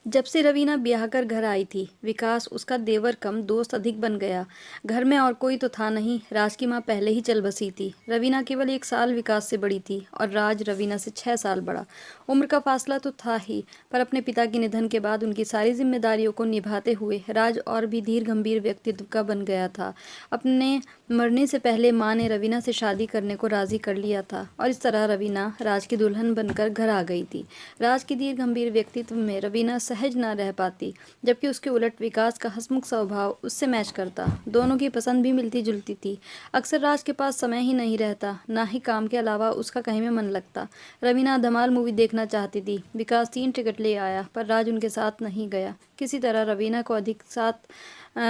जब से रवीना ब्याह कर घर आई थी, विकास उसका देवर कम दोस्त अधिक बन गया। घर में और कोई तो था नहीं। राज की माँ पहले ही चल बसी थी। रवीना केवल 1 साल विकास से बड़ी थी और राज रवीना से 6 साल बड़ा। उम्र का फासला तो था ही, पर अपने पिता के निधन के बाद उनकी सारी जिम्मेदारियों को निभाते हुए राज और भी धीर गंभीर व्यक्तित्व का बन गया था। अपने मरने से पहले माँ ने रवीना से शादी करने को राजी कर लिया था और इस तरह रवीना राज की दुल्हन बनकर घर आ गई थी। राज की धीर गंभीर व्यक्तित्व में रवीना सहज न रह पाती, जबकि उसके उलट विकास का हंसमुख स्वभाव उससे मैच करता। दोनों की पसंद भी मिलती जुलती थी। अक्सर राज के पास समय ही नहीं रहता, ना ही काम के अलावा उसका कहीं में मन लगता। रवीना धमाल मूवी देखना चाहती थी। विकास 3 टिकट ले आया, पर राज उनके साथ नहीं गया। किसी तरह रवीना को अधिक साथ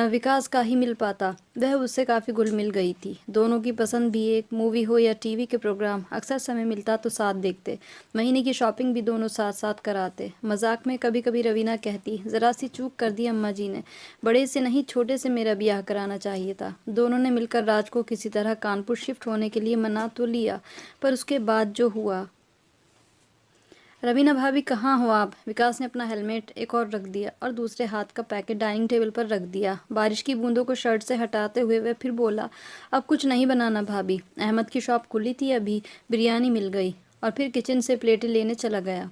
विकास का ही मिल पाता। वह उससे काफ़ी घुल मिल गई थी। दोनों की पसंद भी एक, मूवी हो या टीवी के प्रोग्राम, अक्सर समय मिलता तो साथ देखते। महीने की शॉपिंग भी दोनों साथ साथ कराते। मजाक में कभी कभी रवीना कहती, ज़रा सी चूक कर दी अम्मा जी ने, बड़े से नहीं छोटे से मेरा ब्याह कराना चाहिए था। दोनों ने मिलकर राज को किसी तरह कानपुर शिफ्ट होने के लिए मना तो लिया, पर उसके बाद जो हुआ। रवीना भाभी कहाँ हो आप? विकास ने अपना हेलमेट एक और रख दिया और दूसरे हाथ का पैकेट डाइनिंग टेबल पर रख दिया। बारिश की बूंदों को शर्ट से हटाते हुए वह फिर बोला, अब कुछ नहीं बनाना भाभी, अहमद की शॉप खुली थी अभी, बिरयानी मिल गई। और फिर किचन से प्लेटें लेने चला गया।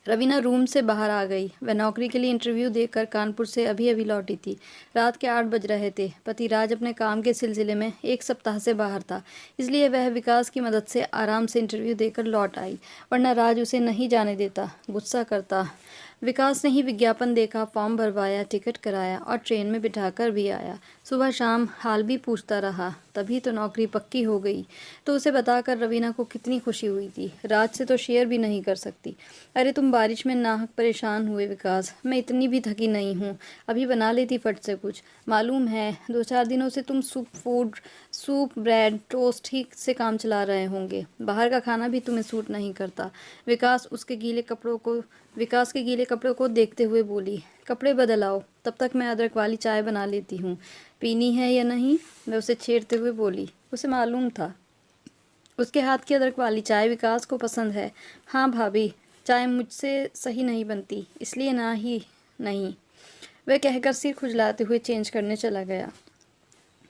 रवीना रूम से बाहर आ गई। वह नौकरी के लिए इंटरव्यू देकर कानपुर से अभी अभी लौटी थी। रात के 8 बज रहे थे। पति राज अपने काम के सिलसिले में 1 सप्ताह से बाहर था, इसलिए वह विकास की मदद से आराम से इंटरव्यू देकर लौट आई, वरना राज उसे नहीं जाने देता, गुस्सा करता। विकास ने ही विज्ञापन देखा, फॉर्म भरवाया, टिकट कराया और ट्रेन में बिठाकर भी आया। सुबह शाम हाल भी पूछता रहा, तभी तो नौकरी पक्की हो गई। तो उसे बताकर रवीना को कितनी खुशी हुई थी। राज से तो शेयर भी नहीं कर सकती। अरे तुम बारिश में नाहक परेशान हुए विकास, मैं इतनी भी थकी नहीं हूँ, अभी बना लेती फट से कुछ। मालूम है 2-4 दिनों से तुम सूप ब्रेड टोस्ट ही से काम चला रहे होंगे। बाहर का खाना भी तुम्हें सूट नहीं करता। विकास के गीले कपड़ों को देखते हुए बोली, कपड़े बदल आओ, तब तक मैं अदरक वाली चाय बना लेती हूँ, पीनी है या नहीं? मैं उसे छेड़ते हुए बोली। उसे मालूम था उसके हाथ की अदरक वाली चाय विकास को पसंद है। हाँ भाभी, चाय मुझसे सही नहीं बनती, इसलिए ना ही नहीं, वह कहकर सिर खुजलाते हुए चेंज करने चला गया।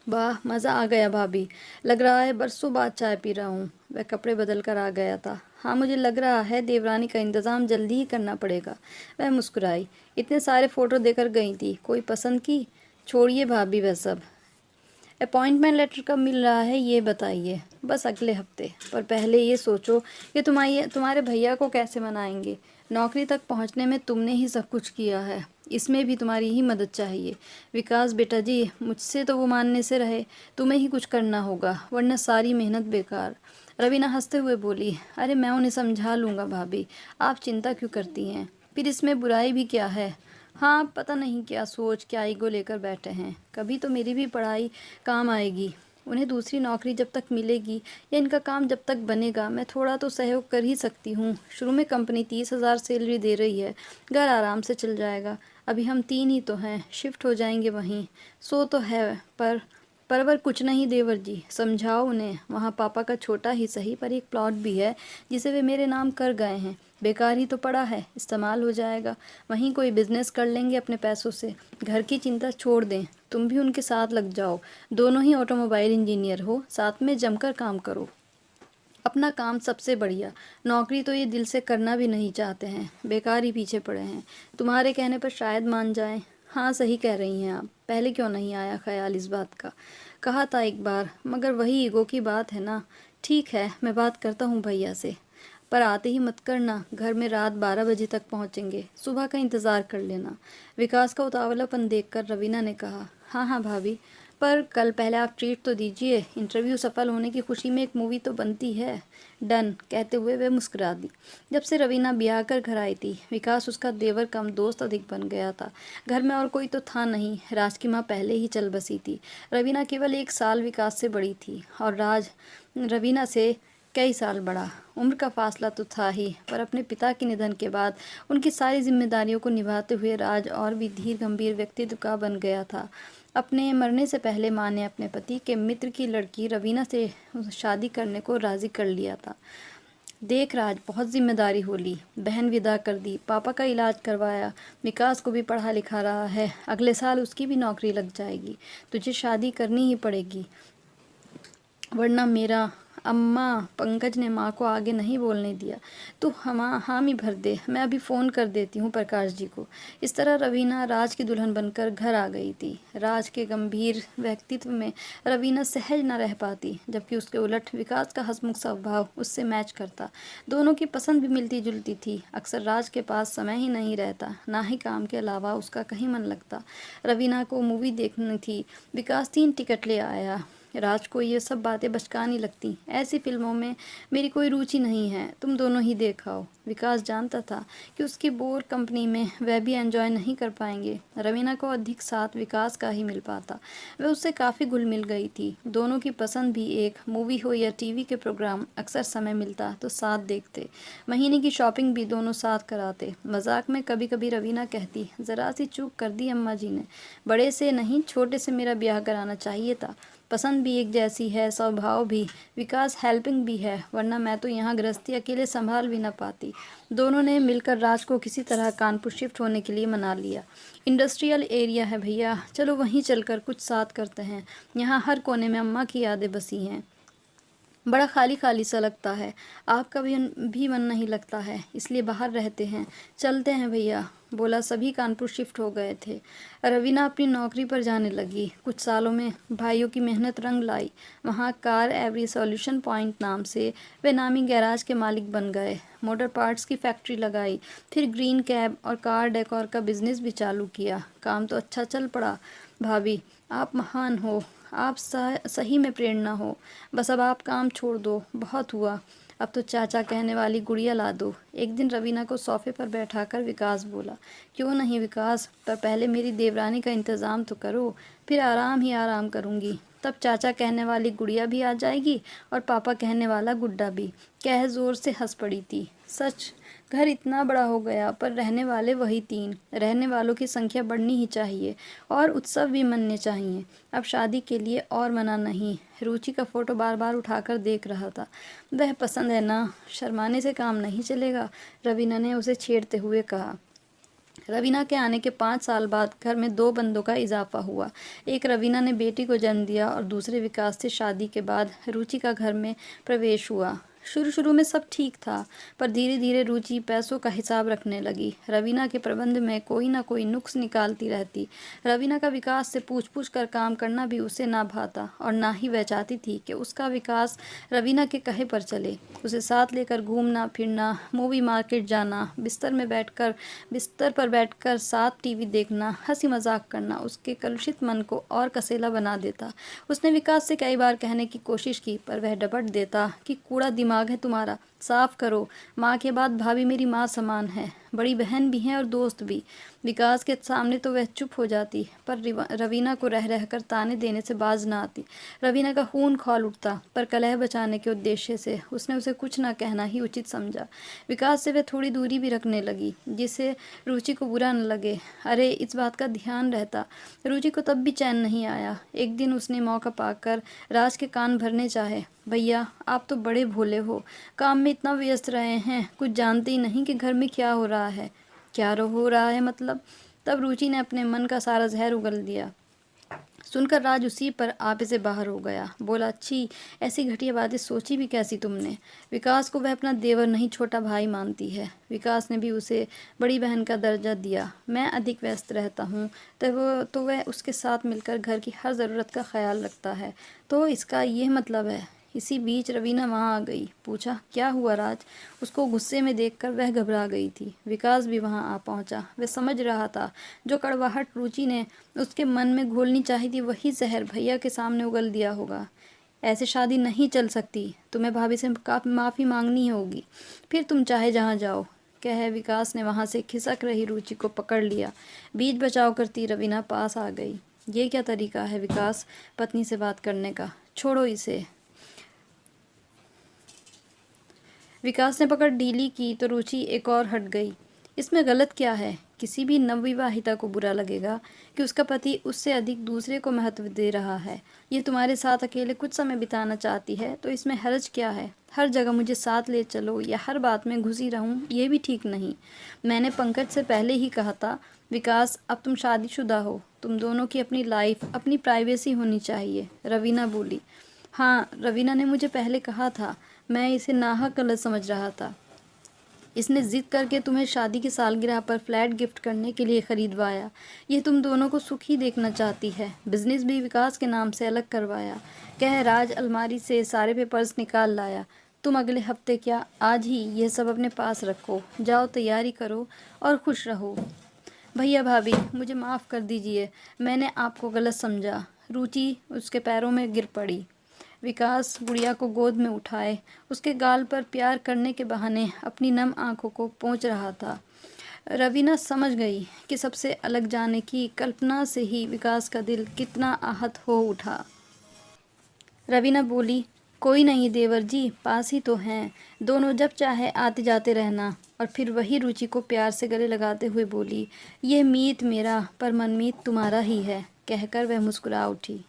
वाह, मज़ा आ गया भाभी, लग रहा है बरसों बाद चाय पी रहा हूँ। वह कपड़े बदल कर आ गया था। हाँ, मुझे लग रहा है देवरानी का इंतज़ाम जल्दी ही करना पड़ेगा। वह मुस्कुराई। इतने सारे फ़ोटो देकर गई थी, कोई पसंद की? छोड़िए भाभी वह सब। अपॉइंटमेंट लेटर कब मिल रहा है ये बताइए? बस अगले हफ्ते। पर पहले ये सोचो कि तुम्हारे भैया को कैसे मनाएंगे। नौकरी तक पहुंचने में तुमने ही सब कुछ किया है, इसमें भी तुम्हारी ही मदद चाहिए। विकास बेटा जी, मुझसे तो वो मानने से रहे, तुम्हें ही कुछ करना होगा, वरना सारी मेहनत बेकार। रवीना हंसते हुए बोली, अरे मैं उन्हें समझा लूँगा भाभी, आप चिंता क्यों करती हैं? फिर इसमें बुराई भी क्या है? हाँ, पता नहीं क्या सोच, क्या ईगो लेकर बैठे हैं। कभी तो मेरी भी पढ़ाई काम आएगी। उन्हें दूसरी नौकरी जब तक मिलेगी या इनका काम जब तक बनेगा, मैं थोड़ा तो सहयोग कर ही सकती हूँ। शुरू में कंपनी 30,000 सैलरी दे रही है, घर आराम से चल जाएगा। अभी हम 3 ही तो हैं, शिफ्ट हो जाएंगे वहीं। सो तो है, पर कुछ नहीं देवर जी, समझाओ उन्हें। वहाँ पापा का छोटा ही सही पर एक प्लॉट भी है, जिसे वे मेरे नाम कर गए हैं। बेकार ही तो पड़ा है, इस्तेमाल हो जाएगा। वहीं कोई बिजनेस कर लेंगे अपने पैसों से। घर की चिंता छोड़ दें, तुम भी उनके साथ लग जाओ। दोनों ही ऑटोमोबाइल इंजीनियर हो, साथ में जमकर काम करो। अपना काम सबसे बढ़िया। नौकरी तो ये दिल से करना भी नहीं चाहते हैं, बेकार ही पीछे पड़े हैं। तुम्हारे कहने पर शायद मान जाएं। हाँ, सही कह रही हैं आप। पहले क्यों नहीं आया ख्याल इस बात का? कहा था एक बार, मगर वही ईगो की बात है ना। ठीक है, मैं बात करता हूँ भैया से, पर आते ही मत करना। घर में रात 12 बजे तक पहुँचेंगे, सुबह का इंतज़ार कर लेना। विकास का उतावलापन देखकर रवीना ने कहा, हाँ हाँ भाभी, पर कल पहले आप ट्रीट तो दीजिए। इंटरव्यू सफल होने की खुशी में एक मूवी तो बनती है। डन, कहते हुए वह मुस्कुरा दी। जब से रवीना ब्याह कर घर आई थी, विकास उसका देवर कम दोस्त अधिक बन गया था। घर में और कोई तो था नहीं। राज की माँ पहले ही चल बसी थी। रवीना केवल 1 साल विकास से बड़ी थी और राज रवीना से कई साल बड़ा। उम्र का फासला तो था ही, पर अपने पिता के निधन के बाद उनकी सारी जिम्मेदारियों को निभाते हुए राज और भी धीर गंभीर व्यक्तित्व का बन गया था। अपने मरने से पहले माँ ने अपने पति के मित्र की लड़की रवीना से शादी करने को राज़ी कर लिया था। देख राज, बहुत जिम्मेदारी हो ली। बहन विदा कर दी, पापा का इलाज करवाया, विकास को भी पढ़ा लिखा रहा है, अगले साल उसकी भी नौकरी लग जाएगी। तुझे शादी करनी ही पड़ेगी, वरना मेरा। अम्मा, पंकज ने माँ को आगे नहीं बोलने दिया। तू हामी भर दे, मैं अभी फ़ोन कर देती हूँ प्रकाश जी को। इस तरह रवीना राज की दुल्हन बनकर घर आ गई थी। राज के गंभीर व्यक्तित्व में रवीना सहज न रह पाती, जबकि उसके उलट विकास का हंसमुख स्वभाव उससे मैच करता। दोनों की पसंद भी मिलती जुलती थी। अक्सर राज के पास समय ही नहीं रहता, ना ही काम के अलावा उसका कहीं मन लगता। रवीना को मूवी देखनी थी, विकास 3 टिकट ले आया। राज को ये सब बातें बचकानी लगती। ऐसी फिल्मों में मेरी कोई रुचि नहीं है, तुम दोनों ही देखाओ। विकास जानता था कि उसकी बोर कंपनी में वह भी एंजॉय नहीं कर पाएंगे। रवीना को अधिक साथ विकास का ही मिल पाता, वह उससे काफ़ी घुल मिल गई थी। दोनों की पसंद भी एक, मूवी हो या टीवी के प्रोग्राम, अक्सर समय मिलता तो साथ देखते। महीने की शॉपिंग भी दोनों साथ कराते। मजाक में कभी कभी रवीना कहती, ज़रा सी चूक कर दी अम्मा जी ने, बड़े से नहीं छोटे से मेरा ब्याह कराना चाहिए था। पसंद भी एक जैसी है, स्वभाव भी। विकास हेल्पिंग भी है, वरना मैं तो यहाँ गृहस्थी अकेले संभाल भी न पाती। दोनों ने मिलकर राज को किसी तरह कानपुर शिफ्ट होने के लिए मना लिया। इंडस्ट्रियल एरिया है भैया, चलो वहीं चलकर कुछ साथ करते हैं। यहाँ हर कोने में अम्मा की यादें बसी हैं। बड़ा खाली खाली सा लगता है। आपका भी मन नहीं लगता है, इसलिए बाहर रहते हैं। चलते हैं भैया, बोला। सभी कानपुर शिफ्ट हो गए थे। रवीना अपनी नौकरी पर जाने लगी। कुछ सालों में भाइयों की मेहनत रंग लाई। वहाँ कार एवरी सॉल्यूशन पॉइंट नाम से वे नामी गैराज के मालिक बन गए। मोटर पार्ट्स की फैक्ट्री लगाई, फिर ग्रीन कैब और कार डेकोर का बिजनेस भी चालू किया। काम तो अच्छा चल पड़ा। भाभी, आप महान हो, आप सही में प्रेरणा हो। बस अब आप काम छोड़ दो, बहुत हुआ। अब तो चाचा कहने वाली गुड़िया ला दो। एक दिन रवीना को सोफे पर बैठाकर विकास बोला, क्यों नहीं विकास, पर पहले मेरी देवरानी का इंतज़ाम तो करो, फिर आराम ही आराम करूँगी। तब चाचा कहने वाली गुड़िया भी आ जाएगी और पापा कहने वाला गुड्डा भी। कह ज़ोर से हंस पड़ी थी। सच, घर इतना बड़ा हो गया, पर रहने वाले वही 3। रहने वालों की संख्या बढ़नी ही चाहिए और उत्सव भी मनने चाहिए। अब शादी के लिए और मना नहीं। रुचि का फ़ोटो बार बार उठाकर देख रहा था। वह पसंद है ना, शर्माने से काम नहीं चलेगा, रवीना ने उसे छेड़ते हुए कहा। रवीना के आने के 5 साल बाद घर में 2 बंदों का इजाफा हुआ। एक रवीना ने बेटी को जन्म दिया और दूसरे विकास से शादी के बाद रुचि का घर में प्रवेश हुआ। शुरू शुरू में सब ठीक था, पर धीरे धीरे रुचि पैसों का हिसाब रखने लगी। रवीना के प्रबंध में कोई ना कोई नुक्स निकालती रहती। रवीना का विकास से पूछ पूछ कर काम करना भी उसे ना भाता, और ना ही वह चाहती थी कि उसका विकास रवीना के कहे पर चले। उसे साथ लेकर घूमना फिरना, मूवी मार्केट जाना, बिस्तर पर बैठकर साथ टीवी देखना, हंसी मजाक करना उसके कलुषित मन को और कसेला बना देता। उसने विकास से कई बार कहने की कोशिश की, पर वह डपट देता कि कूड़ा दिमाग है तुम्हारा, साफ करो। माँ के बाद भाभी मेरी माँ समान है, बड़ी बहन भी हैं और दोस्त भी। विकास के सामने तो वह चुप हो जाती, पर रवीना को रह रहकर ताने देने से बाज ना आती। रवीना का खून खौल उठता, पर कलह बचाने के उद्देश्य से उसने उसे कुछ ना कहना ही उचित समझा। विकास से वह थोड़ी दूरी भी रखने लगी, जिससे रुचि को बुरा न लगे। अरे, इस बात का ध्यान रहता। रुचि को तब भी चैन नहीं आया। एक दिन उसने मौका पाकर राज के कान भरने चाहे। भैया, आप तो बड़े भोले हो, काम में इतना व्यस्त रहे हैं, कुछ जानते ही नहीं कि घर में क्या हो रहा है। क्या हो रहा है मतलब? तब रुचि ने अपने मन का सारा जहर उगल दिया। सुनकर राज उसी पर आप से बाहर हो गया। बोला, अच्छी, ऐसी घटिया बातें सोची भी कैसी तुमने? विकास को वह अपना देवर नहीं छोटा भाई मानती है। विकास ने भी उसे बड़ी बहन का दर्जा दिया। मैं अधिक व्यस्त रहता हूँ तो वह उसके साथ मिलकर घर की हर ज़रूरत का ख्याल रखता है, तो इसका यह मतलब है। इसी बीच रवीना वहाँ आ गई। पूछा, क्या हुआ राज? उसको गुस्से में देखकर वह घबरा गई थी। विकास भी वहाँ आ पहुँचा। वह समझ रहा था जो कड़वाहट रुचि ने उसके मन में घोलनी चाहिए थी, वही जहर भैया के सामने उगल दिया होगा। ऐसे शादी नहीं चल सकती, तुम्हें भाभी से माफ़ी मांगनी होगी, फिर तुम चाहे जहाँ जाओ, कह विकास ने वहाँ से खिसक रही रुचि को पकड़ लिया। बीच बचाव करती रवीना पास आ गई। ये क्या तरीका है विकास पत्नी से बात करने का? छोड़ो इसे। विकास ने पकड़ ढीली की तो रुचि एक और हट गई। इसमें गलत क्या है? किसी भी नवविवाहिता को बुरा लगेगा कि उसका पति उससे अधिक दूसरे को महत्व दे रहा है। ये तुम्हारे साथ अकेले कुछ समय बिताना चाहती है तो इसमें हर्ज क्या है? हर जगह मुझे साथ ले चलो या हर बात में घुसी रहूं, ये भी ठीक नहीं। मैंने पंकज से पहले ही कहा था, विकास अब तुम शादीशुदा हो, तुम दोनों की अपनी लाइफ, अपनी प्राइवेसी होनी चाहिए। रवीना बोली। हाँ, रवीना ने मुझे पहले कहा था, मैं इसे नाहक गलत समझ रहा था। इसने ज़िद करके तुम्हें शादी की सालगिरह पर फ्लैट गिफ्ट करने के लिए ख़रीदवाया। ये तुम दोनों को सुखी देखना चाहती है। बिजनेस भी विकास के नाम से अलग करवाया। कह राज अलमारी से सारे पेपर्स निकाल लाया। तुम अगले हफ्ते क्या आज ही यह सब अपने पास रखो, जाओ तैयारी करो और खुश रहो। भैया भाभी मुझे माफ़ कर दीजिए, मैंने आपको गलत समझा। रुचि उसके पैरों में गिर पड़ी। विकास गुड़िया को गोद में उठाए उसके गाल पर प्यार करने के बहाने अपनी नम आंखों को पोंछ रहा था। रवीना समझ गई कि सबसे अलग जाने की कल्पना से ही विकास का दिल कितना आहत हो उठा। रवीना बोली, कोई नहीं देवर जी, पास ही तो हैं, दोनों जब चाहे आते जाते रहना। और फिर वही रुचि को प्यार से गले लगाते हुए बोली, ये मीत मेरा पर मनमीत तुम्हारा ही है, कहकर वह मुस्कुरा उठी।